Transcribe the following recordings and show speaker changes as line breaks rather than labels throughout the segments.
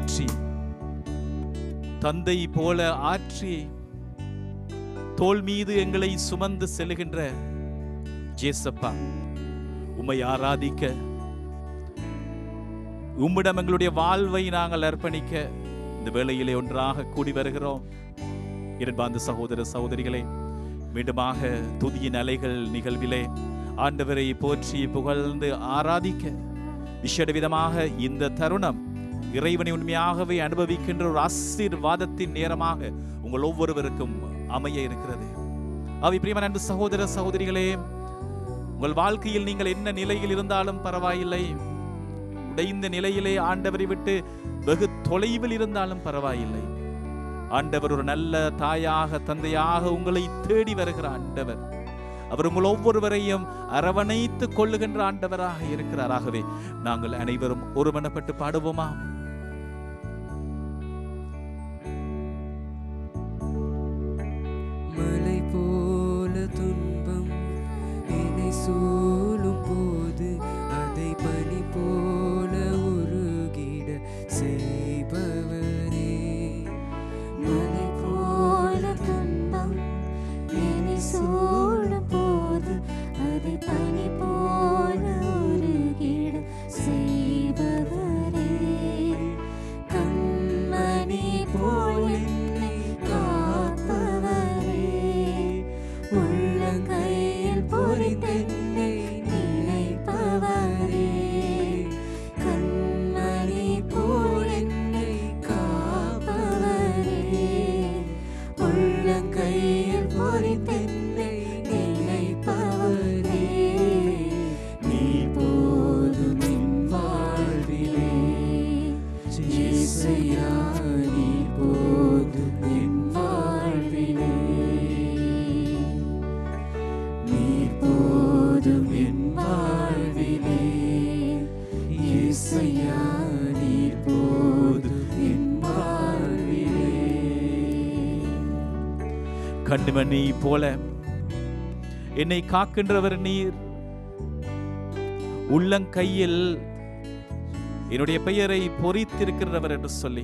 ஏற்றி தந்தை போல ஆற்றி தோள் மீது எங்களை சுமந்து செல்லுகின்ற ஜேசப்பா, உம்மை ஆராதிக்க, உம்மிடம் எங்களுடைய வாழ்வை நாங்கள் அர்ப்பணிக்க இந்த வேளையிலே ஒன்றாக கூடி வருகிறோம். இரண்டாந்து சகோதர சகோதரிகளே, மீண்டுமாக துதியின் அலைகள் நிகழ்விலே ஆண்டவரை போற்றி புகழ்ந்து ஆராதிக்க விசேட விதமாக இந்த தருணம் இறைவனை உண்மையாகவே அனுபவிக்கின்ற ஒரு ஆசீர்வாதத்தின் நேரமாக உங்கள் ஒவ்வொருவருக்கும் அமைய இருக்கிறது. அவை பிரியமான அன்பு சகோதர சகோதரிகளே, உங்கள் வாழ்க்கையில் நீங்கள் என்ன நிலையில் இருந்தாலும் பரவாயில்லை, உடைந்த நிலையிலே ஆண்டவரை விட்டு வெகு தொலைவில் இருந்தாலும் பரவாயில்லை, ஆண்டவர் ஒரு நல்ல தாயாக தந்தையாக உங்களை தேடி வருகிற ஆண்டவர். அவர் உங்கள் ஒவ்வொருவரையும் அரவணைத்து கொள்ளுகின்ற ஆண்டவராக இருக்கிறார். ஆகவே நாங்கள் அனைவரும் ஒருமனப்பட்டு பாடுவோமா?
மலை போல துன்பம் என்னை சூழும் போது அதை பனி போல உருகிட செய்பவரே.
மலை போல துன்பம் என்னை சூழும் போது அதை பனி போல உருகிட செய்பவரே. கண்மணி போல் என்னை காப்பவரே, உள்ளங்கையில் பொறித்தென்னை நினைப்பவரே. கண்மணி போல் என்னை காப்பவரே, உள்ளங்கையில் பொறித்தென்னை நினைப்பவரே. நீ போதும் என் வாழ்விலே இயேசையா, நீ போதும் என் வாழ்விலே. நீ போதும் என் வாழ்விலே இயேசையா, நீ போதும் என் வாழ்விலே.
கண்மணி போல என்னை காக்கின்றவர் நீர், உள்ளங்கையில் என்னுடைய பெயரை பொறித்திருக்கிறவர் என்று சொல்லி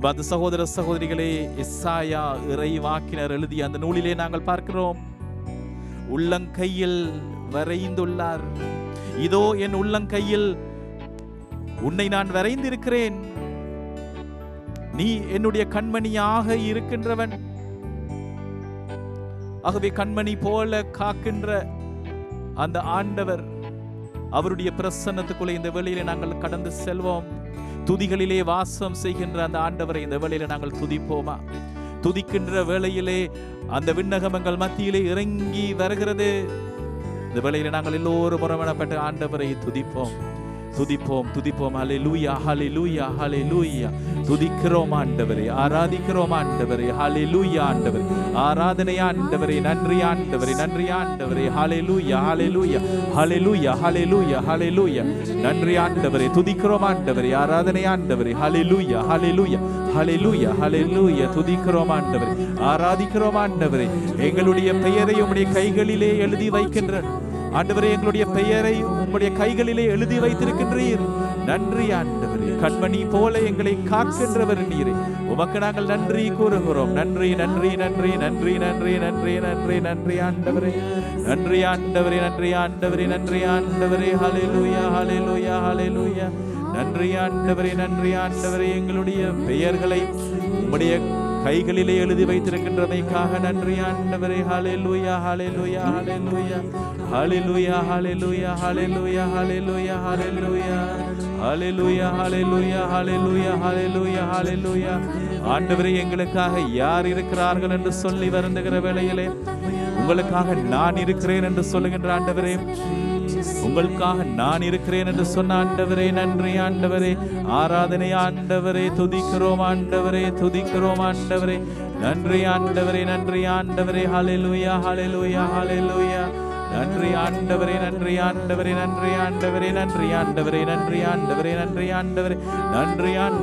பது சகோதர சகோதரிகளே, எசாயா இறைவாக்கினர் எழுதிய அந்த நூலிலே நாங்கள் பார்க்கிறோம். உள்ளங்கையில் வரைந்துள்ளார். இதோ என் உள்ளங்கையில் உன்னை நான் வரைந்திருக்கிறேன், நீ என்னுடைய கண்மணியாக இருக்கின்றவன். ஆகவே கண்மணி போல காக்கின்ற அந்த ஆண்டவர், அவருடைய பிரசன்னத்துக்குள்ளே இந்த வேளையிலே நாங்கள் கடந்து செல்வோம். துதிகளிலே வாசம் செய்கின்ற அந்த ஆண்டவரை இந்த வேளையிலே நாங்கள் துதிப்போமா? துதிக்கின்ற வேளையிலே அந்த விண்ணகமங்கள் மத்தியிலே இறங்கி வருகிறது. இந்த வேளையிலே நாங்கள் எல்லோரும் முறைப்பட்ட ஆண்டவரை துதிப்போம், துதிப்போம், துதிப்போம். ஹல்லேலூயா, ஹல்லேலூயா, ஹல்லேலூயா. துதிக்கிறோம் ஆண்டவரே, ஆராதிக்கிறோம் ஆண்டவரே. ஹல்லேலூயா ஆண்டவரே, ஆராதனை ஆண்டவரே, நன்றி ஆண்டவரே, நன்றி ஆண்டவரே. ஹல்லேலூயா, ஹல்லேலூயா, ஹல்லேலூயா, ஹல்லேலூயா, ஹல்லேலூயா. நன்றி ஆண்டவரே, துதிக்கிறோம் ஆண்டவரே, ஆராதனை ஆண்டவரே. ஹல்லேலூயா, ஹல்லேலூயா, ஹல்லேலூயா, ஹல்லேலூயா. துதிக்கிறோம் ஆண்டவரே, ஆராதிக்கிறோம் ஆண்டவரே. எங்களுடைய பெயரை உம்முடைய கைகளிலே எழுதி வைக்கின்ற ஆண்டவரே, எங்களுடைய பெயரை உம்முடைய கைகளிலே எழுதி வைத்திருக்கின்றீர். நன்றி ஆண்டவரே, கண்மணி போல எங்களை காக்கின்றவர் நீரே. உமக்கு நாங்கள் நன்றி கூறுகிறோம். நன்றி, நன்றி, நன்றி, நன்றி, நன்றி, நன்றி, நன்றி, நன்றி ஆண்டவரே, நன்றி ஆண்டவரே, நன்றி ஆண்டவரே, நன்றி ஆண்டவரே. ஹல்லேலூயா, ஹல்லேலூயா, ஹல்லேலூயா. நன்றி ஆண்டவரே, நன்றி ஆண்டவரே. எங்களுடைய பெயர்களை உம்முடைய கைகளிலே எழுதி வைத்திருக்கின்றமைக்காக நன்றி ஆண்டவரே. ஹல்லேலூயா, ஹல்லேலூயா, ஹல்லேலூயா, ஹல்லேலூயா, ஹல்லேலூயா, ஹல்லேலூயா, ஹல்லேலூயா, ஹல்லேலூயா, ஹல்லேலூயா, ஹல்லேலூயா, ஹல்லேலூயா, ஹல்லேலூயா, ஹல்லேலூயா. ஆண்டவரே, எங்களுக்காக யார் இருக்கிறார்கள் என்று சொல்லி வருந்துகிற வேளையிலே உங்களுக்காக நான் இருக்கிறேன் என்று சொல்லுகின்ற ஆண்டவரே, உங்களுக்காக நான் இருக்கிறேன் என்று சொன்ன ஆண்டவரே, நன்றி ஆண்டவரே. ஆராதனை ஆண்டவரே, துதிக்கிறோம் ஆண்டவரே, துதிக்கிறோம் ஆண்டவரே. நன்றி ஆண்டவரே, நன்றி ஆண்டவரே. ஹல்லேலூயா, ஹல்லேலூயா, ஹல்லேலூயா. நன்றி ஆண்டவரே, நன்றி ஆண்டவரே, நன்றி ஆண்டவரே, நன்றி ஆண்டவரே, நன்றி ஆண்டவரே, நன்றி ஆண்டவரே, நன்றி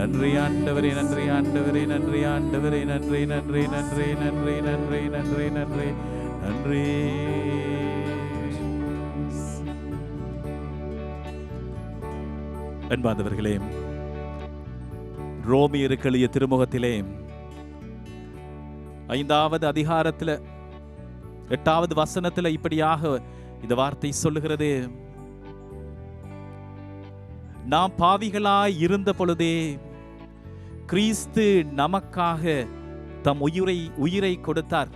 நன்றி ஆண்டவரே, நன்றி ஆண்டவரே, நன்றி ஆண்டவரே, நன்றி நன்றி நன்றி நன்றி நன்றி நன்றி நன்றி நன்றி. அன்பார்ந்தவர்களே, ரோமியருக்கு எழுதிய திருமுகத்திலே 5வது அதிகாரத்தில் 8வது வசனத்தில் இப்படியாக இந்த வார்த்தை சொல்லுகிறது: நாம் பாவிகளாய் இருந்த பொழுதே கிறிஸ்து நமக்காக தம் உயிரை கொடுத்தார்.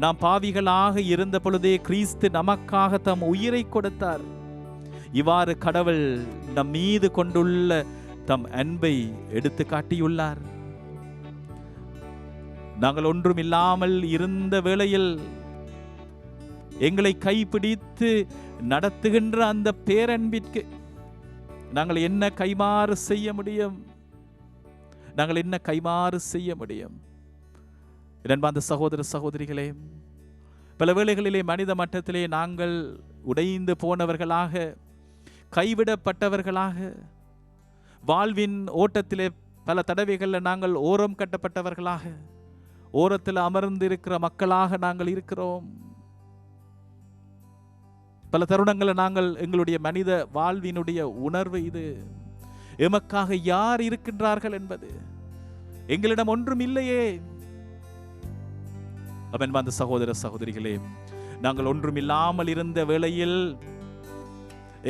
நாம் பாவிகளாக இருந்த பொழுதே கிறிஸ்து நமக்காக தம் உயிரை கொடுத்தார். இவ்வாறு கடவுள் நம் மீது கொண்டுள்ள தம் அன்பை எடுத்து காட்டியுள்ளார். நாங்கள் ஒன்றும் இல்லாமல் இருந்த வேளையில் எங்களை கைப்பிடித்து நடத்துகின்ற அந்த பேரன்பிற்கு நாங்கள் என்ன கைமாறு செய்ய முடியும்? நாங்கள் என்ன கைமாறு செய்ய முடியும்? அன்பார்ந்த சகோதர சகோதரிகளே, பல வேளைகளிலே மனித மட்டத்திலே நாங்கள் உடைந்து போனவர்களாக, கைவிடப்பட்டவர்களாக, வாழ்வின் ஓட்டத்திலே பல தடவைகளில் நாங்கள் ஓரம் கட்டப்பட்டவர்களாக, ஓரத்தில் அமர்ந்திருக்கிற மக்களாக நாங்கள் இருக்கிறோம். பல தருணங்களில் நாங்கள் எங்களுடைய மனித வாழ்வினுடைய உணர்வு இது. எமக்காக யார் இருக்கின்றார்கள் என்பது, எங்களிடம் ஒன்றும் இல்லையே. அன்பார்ந்த சகோதர சகோதரிகளே, நாங்கள் ஒன்றும் இல்லாமல் இருந்த வேளையில்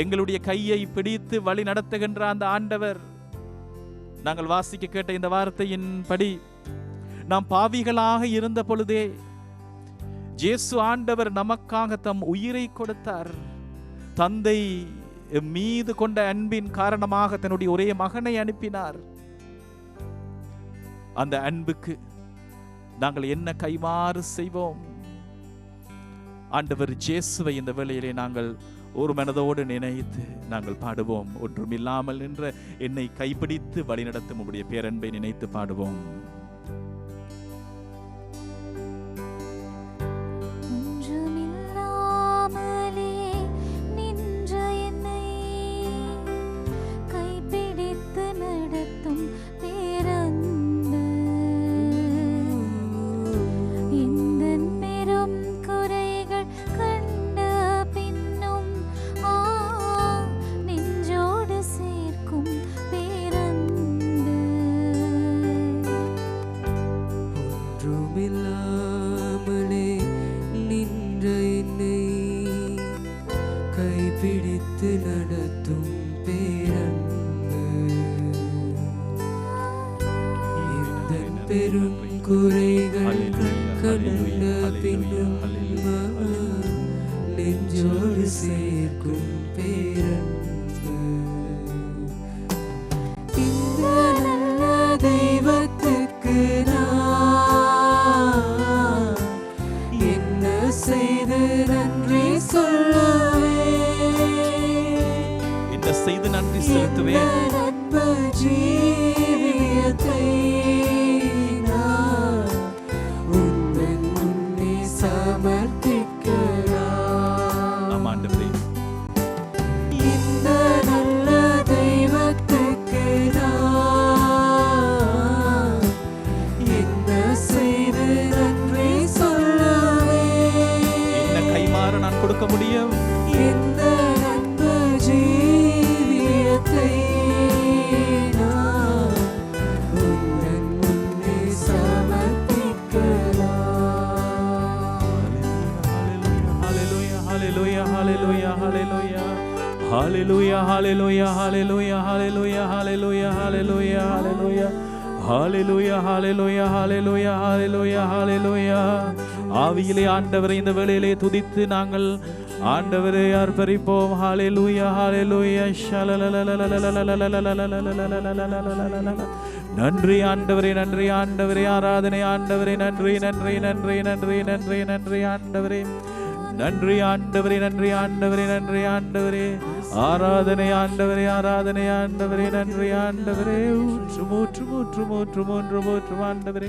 எங்களுடைய கையை பிடித்து வழி நடத்துகின்ற அந்த ஆண்டவர், நாங்கள் வாசிக்க கேட்ட இந்த வார்த்தையின் படி, நாம் பாவிகளாக இருந்த பொழுதே இயேசு ஆண்டவர் நமக்காக தம் உயிரை கொடுத்தார். தந்தை மீது கொண்ட அன்பின் காரணமாக தன்னுடைய ஒரே மகனை அனுப்பினார். அந்த அன்புக்கு நாங்கள் என்ன கைமாறு செய்வோம்? ஆண்டவர் இயேசுவை இந்த வேளையிலே நாங்கள் ஒரு மனதோடு நினைத்து நாங்கள் பாடுவோம். ஒன்றுமில்லாமல் நின்ற என்னை கைப்பிடித்து வழிநடத்தும் உம்முடைய பேரன்பை நினைத்து பாடுவோம்.
பிடித்து நடத்தும் பேரன்பு, இந்த பெரும் குறைகள் கண்ட பின்னும் நெஞ்சோடு சேர்க்கும் பேரன்பு. இந்த நல்ல தெய்வத்துக்கு நான் என்ன செய்து நன்றி சொல்லுவேன்?
செய்து நன்றி செலுத்துவேன்.
ஜீவியத்தை நான் உந்தன் முன்னே சமர்ப்பிக்கலாம்.
ஆமாண்டவரே,
இந்த நல்ல தெய்வத்துக்கு நான் என்ன செய்து நன்றி சொல்லுவேன்?
என்ன கைமாறு நான் கொடுக்க முடியும்?
இந்த நட்பு
Hallelujah, hallelujah, hallelujah, hallelujah, hallelujah, hallelujah, hallelujah, hallelujah, hallelujah, hallelujah, hallelujah, hallelujah. ஆவியிலே ஆண்டவரை இந்த வேளையிலே துதித்து நாங்கள் ஆண்டவரை அர்ப்பணிப்போம். ஹalleluya, hallelujah. நன்றி ஆண்டவரே, நன்றி ஆண்டவரே, ஆராதனை ஆண்டவரே, நன்றி நன்றி நன்றி நன்றி நன்றி நன்றி ஆண்டவரே, நன்றி ஆண்டவரே, நன்றி ஆண்டவரே, நன்றி ஆண்டவரே, ஆராதனை ஆண்டவரே, ஆராதனை ஆண்டவரே, நன்றி ஆண்டவரே, ஊற்று மூன்று மூன்று மூன்று மூன்று மூன்று ஆண்டவரே,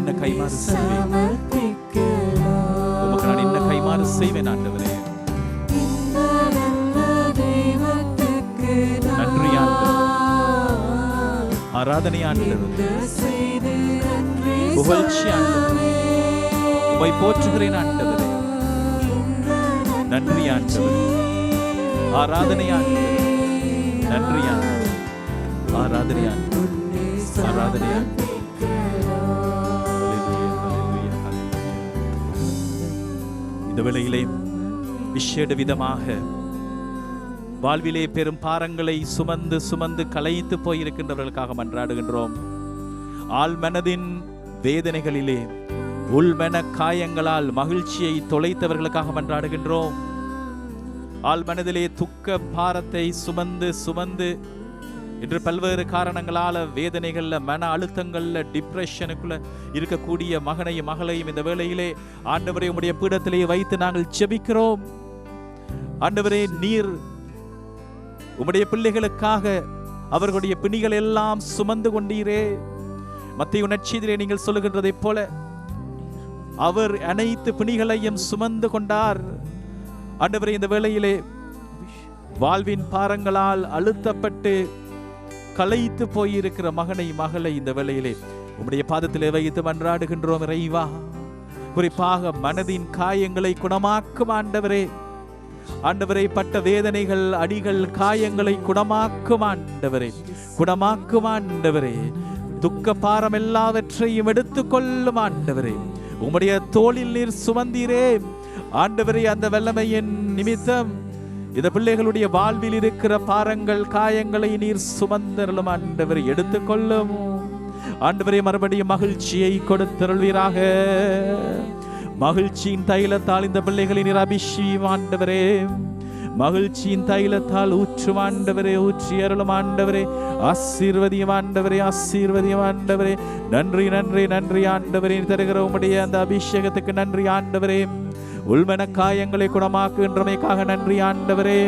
என்ன கைமாறு செய்வேன்,
சமர்ப்பிக்கலாம்.
உமக்கு நான் என்ன கைமாறு செய்வேன் ஆண்டவரே.
இந்த நல்ல தெய்வத்துக்கு
நன்றி ஆண்டவரே.
நான்
ஆராதனை ஆண்டவரே,
செய்து நன்றி
புகழ்ச்சி ஆண்டவரே, உம்மை போற்றுகிறேன் ஆண்டவரே. நன்றி ஆண்டவரே. ஆராதனை ஆண்டவரே, நன்றி ஆண்டவரே. ஆராதனை ஆண்டவரே, ஆராதனை ஆண்டவரே. ஹல்லேலூயா, ஹல்லேலூயா, ஹல்லேலூயா. இந்த வேளையிலே விசேட விதமாக வாழ்விலே பெரும் பாரங்களை சுமந்து சுமந்து களைத்து போயிருக்கின்றவர்களுக்காக மன்றாடுகின்றோம். ஆழ்மனதின் வேதனைகளிலே உள்மன காயங்களால் மகிழ்ச்சியை தொலைத்தவர்களுக்காக மன்றாடுகின்றோம். ஆழ்மனதிலே துக்க பாரத்தை சுமந்து சுமந்து இன்று பல்வேறு காரணங்களால வேதனைகள்ல, மன அழுத்தங்கள்ல, டிப்ரெஷனுக்குள்ள இருக்கக்கூடிய மகனையும் மகளையும் இந்த வேளையிலே ஆண்டவரே உம்முடைய பீடத்திலே வைத்து நாங்கள் ஜெபிக்கிறோம். ஆண்டவரே, நீர் உம்முடைய பிள்ளைகளுக்காக அவர்களுடைய பிணிகள் எல்லாம் சுமந்து கொண்டீரே. மத்தேயு நற்செய்தியிலே நீங்கள் சொல்லுகின்றதைப் போல அவர் அனைத்து பிணிகளையும் சுமந்து கொண்டார். ஆண்டவரே, இந்த வேளையிலே வாழ்வின் பாரங்களால் அழுத்தப்பட்டு களைத்து போயிருக்கிற மகனை மகளை இந்த வேளையிலே உம்முடைய பாதத்திலே வைத்து மன்றாடுகின்றோம். இறைவா, குறிப்பாக மனதின் காயங்களை குணமாக்கும் ஆண்டவரே. ஆண்டவரை பட்ட வேதனைகள், அடிகள், காயங்களை குணமாக்கும் ஆண்டவரே, குணமாக்கும் ஆண்டவரே. துக்க பாரம் எல்லாவற்றையும் எடுத்துக்கொள்ளும் ஆண்டவரே. உம்முடைய தோளில் நீர் சுமந்தீரே ஆண்டவரே. அந்த வல்லமையின் நிமித்தம் இந்த பிள்ளைகளுடைய வாழ்வில் இருக்கிற பாரங்கள், காயங்களை நீர் சுமந்தருளும் ஆண்டவரை, எடுத்துக்கொள்ளும் ஆண்டவரே. மறுபடியும் மகிழ்ச்சியை கொடுத்தருள்வீராக. மகிழ்ச்சியின் தைலத்தால் இந்த பிள்ளைகளை நீர் அபிஷேகம் ஆண்டவரே. மகிழ்ச்சியின் தைலத்தால் ஊற்றும் ஆண்டவரே, ஊற்றி அருளும் ஆண்டவரே. ஆசீர்வதியும் ஆண்டவரே, ஆசீர்வதியும் ஆண்டவரே. நன்றி நன்றி நன்றி ஆண்டவரே. தருகிற உம்முடைய அந்த அபிஷேகத்துக்கு நன்றி ஆண்டவரே. உள்மன காயங்களை குணமாக்குகின்றமைக்காக நன்றி ஆண்டவரே.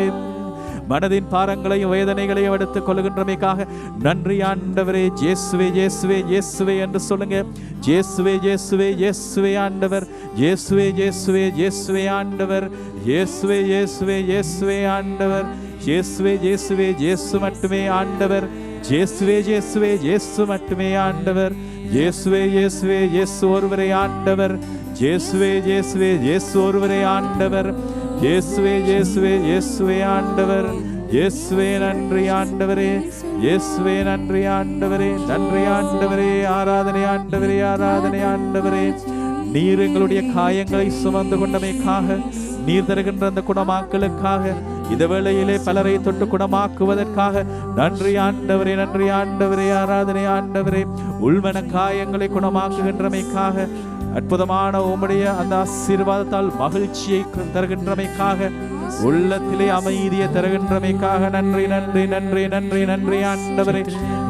மனதின் பாரங்களையும் வேதனைகளையும் எடுத்துக் கொள்கின்றமைக்காக நன்றி ஆண்டவரே. ஜேசுவே ஜேசுவே ஜேசுவே என்று சொல்லுங்க. ஜேசுவே ஜேசுவே ஜேசுவே ஆண்டவர். ஜேசுவே ஜேசுவே ஜேசுவே ஆண்டவர். ஜேசுவே ஜேசுவே ஜேசுவே ஆண்டவர். ஜேசுவே ஜேசுவே ஜேசு மட்டுமே ஆண்டவர். ஜேசுவே ஜேசுவே ஜேசு மட்டுமே ஆண்டவர். ஜேசுவே ஜேசுவே ஜேசு ஒருவரே ஆண்டவர். ஜேசுவே ஜேசுவே ஜேசு ஒருவரே ஆண்டவர். இயேசுவே இயேசுவே இயேசுவே ஆண்டவர். இயேசுவே நன்றி ஆண்டவரே. இயேசுவே நன்றி ஆண்டவரே. நன்றி ஆண்டவரே. ஆராதனை ஆண்டவரே. ஆராதனை ஆண்டவரே. நீர் எங்களுடைய காயங்களை சுமந்து கொண்டமைக்காக, நீர் தருகின்ற அந்த குணமாக்கலுக்காக, இந்த வேளையிலே பலரை தொட்டு குணமாக்குவதற்காக நன்றி ஆண்டவரே. நன்றி ஆண்டவரே. ஆராதனை ஆண்டவரே. உள்மன காயங்களை குணமாக்குகின்றமைக்காக, அற்புதமான உம்முடைய அந்த ஆசீர்வாதத்தால் மகிழ்ச்சியை தருகின்றமைக்காக, உள்ளத்திலே அமைதியை தருகின்றமைக்காக நன்றி நன்றி நன்றி நன்றி நன்றி ஆண்டவரே.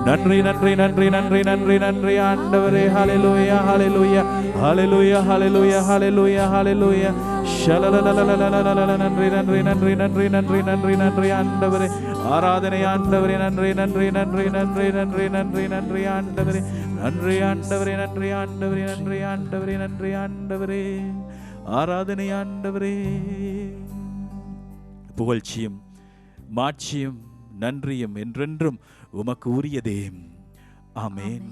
நன்றி நன்றி நன்றி நன்றி நன்றி நன்றி ஆண்டவரே. ஹல்லேலூயா ஹல்லேலூயா ஹல்லேலூயா ஹல்லேலூயா ஹல்லேலூயா ஹல்லேலூயா. நன்றி நன்றி நன்றி நன்றி நன்றி நன்றி நன்றி ஆண்டவரே. ஆராதனை ஆண்டவரே. நன்றி நன்றி நன்றி நன்றி நன்றி நன்றி நன்றி ஆண்டவரே. நன்றி ஆண்டவரே. நன்றி ஆண்டவரே. நன்றி ஆண்டவரே. நன்றி ஆண்டவரே. ஆராதனை ஆண்டவரே. புகழ்ச்சியும் மாட்சியும் நன்றியும் என்றென்றும் உமக்கு உரியதே. ஆமென்.